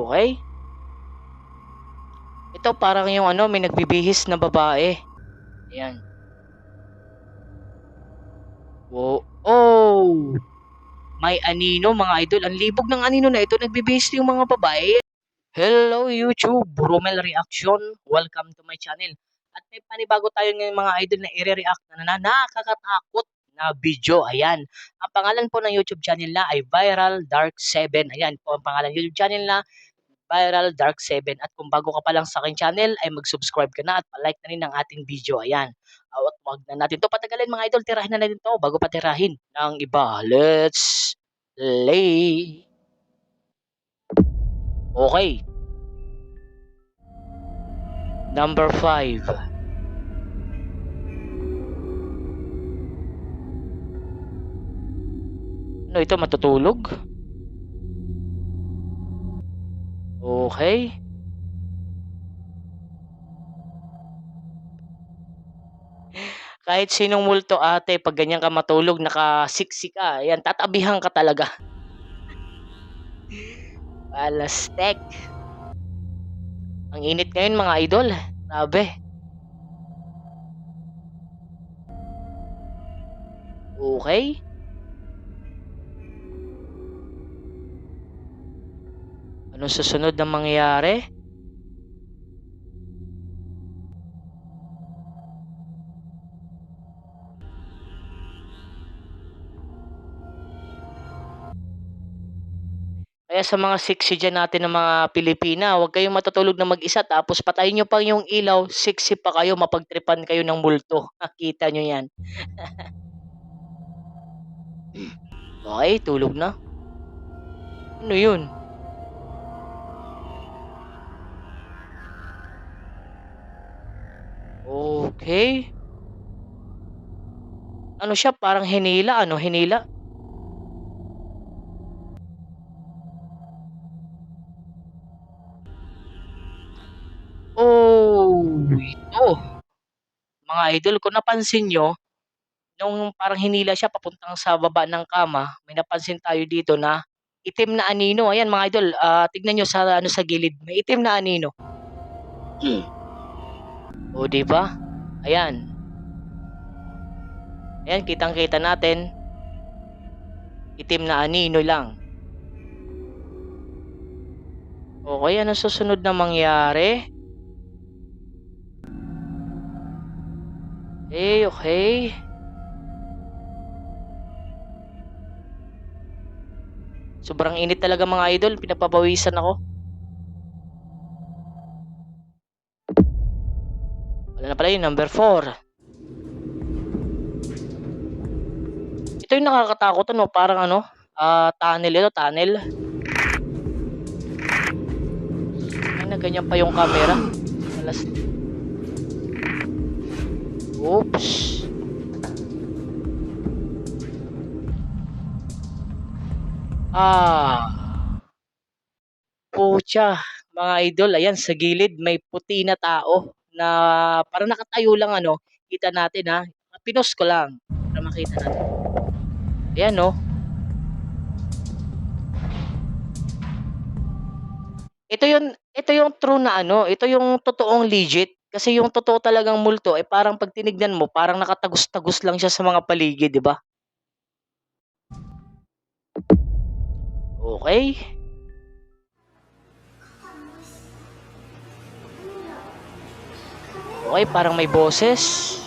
Okay? Ito parang yung may nagbibihis na babae. Ayan. Wow. Oh! May anino mga idol. Ang libog ng anino na ito. Nagbibihis yung mga babae. Hello YouTube! Romel Reaction. Welcome to my channel. At may panibago tayo ngayon mga idol na i-react na nakakatakot na video. Ayan. Ang pangalan po ng YouTube channel na ay Viral Dark 7. Ayan po ang pangalan ng YouTube channel na Viral Dark 7. At kung bago ka pa lang sa aking channel, ay mag-subscribe ka na at palike na rin ng ating video. Ayan. At wag na natin to patagalin mga idol. Tirahin na natin to bago pa tirahin ng iba. Let's play. Okay. Number 5. Ano ito, matutulog? Okay. Kahit sinong multo ate, pag ganyan ka matulog, nakasiksi ka, ayan, tatabihan ka talaga. Alastek. Ang init ngayon mga idol. Grabe. Okay. Anong susunod na mangyayari? Kaya sa mga siksi dyan natin ng mga Pilipina, huwag kayong matutulog na mag-isa tapos patayin nyo pa yung ilaw, siksi pa kayo, mapagtripan kayo ng multo. Nakita nyo yan. Okay, tulog na. Ano yun? Okay. Ano siya, parang hinila, hinila? Oh, ito. Mga idol, kung napansin nyo, nung parang hinila siya papuntang sa baba ng kama, may napansin tayo dito na itim na anino. Ayan mga idol, tignan nyo sa sa gilid, may itim na anino. O di ba? Ayan. Ayan, kitang-kita natin. Itim na anino lang. Okay, ano susunod na mangyari? Okay. Sobrang init talaga mga idol, pinapabawisan ako. Wala na pala yun, number 4. Ito yung nakakatakot parang tunnel ito, tunnel. Ay na ganyan pa yung camera. Oops. Pucha, mga idol, ayan sa gilid may puti na tao na parang nakatayo lang kita natin pinost ko lang para makita natin. Ayan Ito yung true na ito yung totoong legit. Kasi yung totoo talagang multo ay parang pag tinignan mo, parang nakatagos-tagos lang siya sa mga paligid, di ba? Okay. Okay, parang may boses.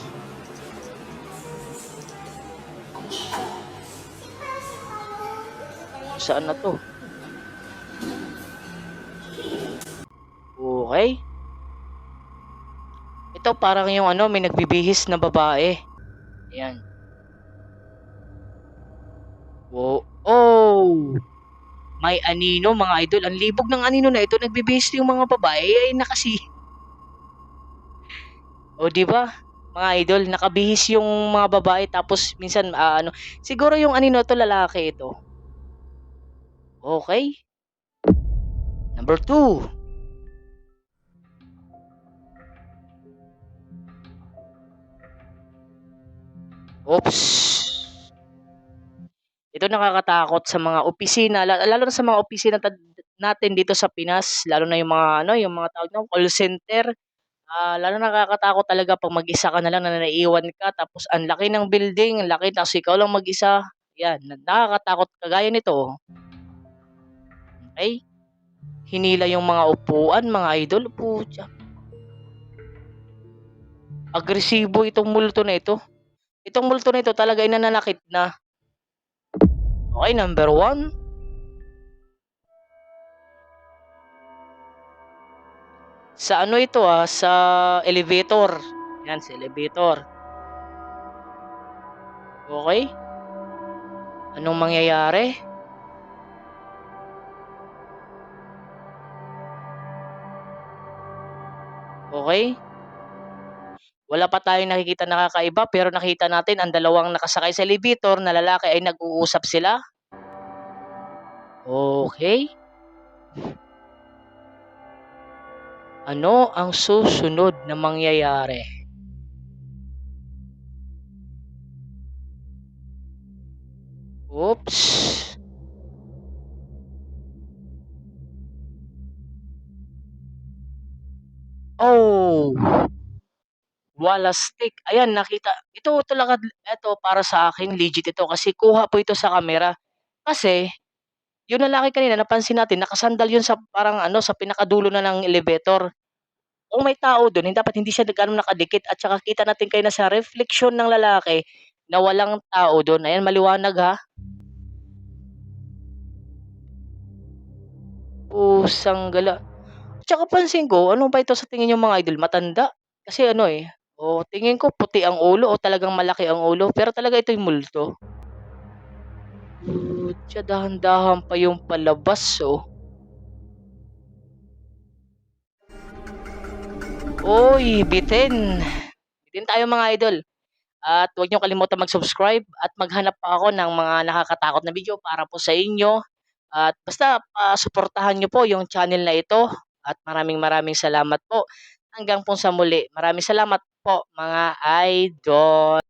Saan na to? Okay. Ito parang yung may nagbibihis na babae. Ayan. Wow. Oh! May anino mga idol. Ang libog ng anino na ito. Nagbibihis yung mga babae ay nakasi. O di ba? Mga idol, nakabihis yung mga babae tapos minsan siguro yung anino to lalaki ito. Okay. Number 2. Oops. Ito nakakatakot sa mga opisina, lalo na sa mga opisina natin dito sa Pinas, lalo na yung mga ano, yung mga tawag ng call center. Lalo nakakatakot talaga 'pag mag-isa ka na lang na naiiwan ka tapos ang laki ng building, ang laki tapos ikaw lang mag-isa. 'Yan, nakakatakot kagaya nito, okey, hinila yung mga upuan, mga idol, putya. Agresibo itong multo na ito. Itong multo na ito talaga ay nananakit na. Okey, number one, sa ano ito, sa elevator. 'Yan, sa elevator. Okey, anong mangyayari? Okey. Wala pa tayong nakikita na kakaiba pero nakita natin ang dalawang nakasakay sa elevator na lalaki ay nag-uusap sila. Okay. Ano ang susunod na mangyayari? Oops. Oh, walastik. Ayan nakita ito talaga ito para sa akin legit ito kasi kuha po ito sa kamera. Kasi yung lalaki kanina napansin natin nakasandal yun sa parang ano, sa pinakadulo na ng elevator. Kung may tao dun dapat hindi siya gano'n nakadikit at saka kita natin kanina sa refleksyon ng lalaki na walang tao dun. Ayan maliwanag ha. Pusang gala. Tsaka pansin ko, ano ba ito sa tingin niyo mga idol, matanda? Kasi ano, tingin ko puti ang ulo o talagang malaki ang ulo, pero talaga ito'y multo. Putya, dahan-dahan pa yung palabas, oh. Uy, bitin. Bitin tayo mga idol. At huwag niyo kalimutan mag-subscribe at maghanap pa ako ng mga nakakatakot na video para po sa inyo. At basta suportahan niyo po yung channel na ito at maraming maraming salamat po. Hanggang po sa muli. Maraming salamat po mga idol.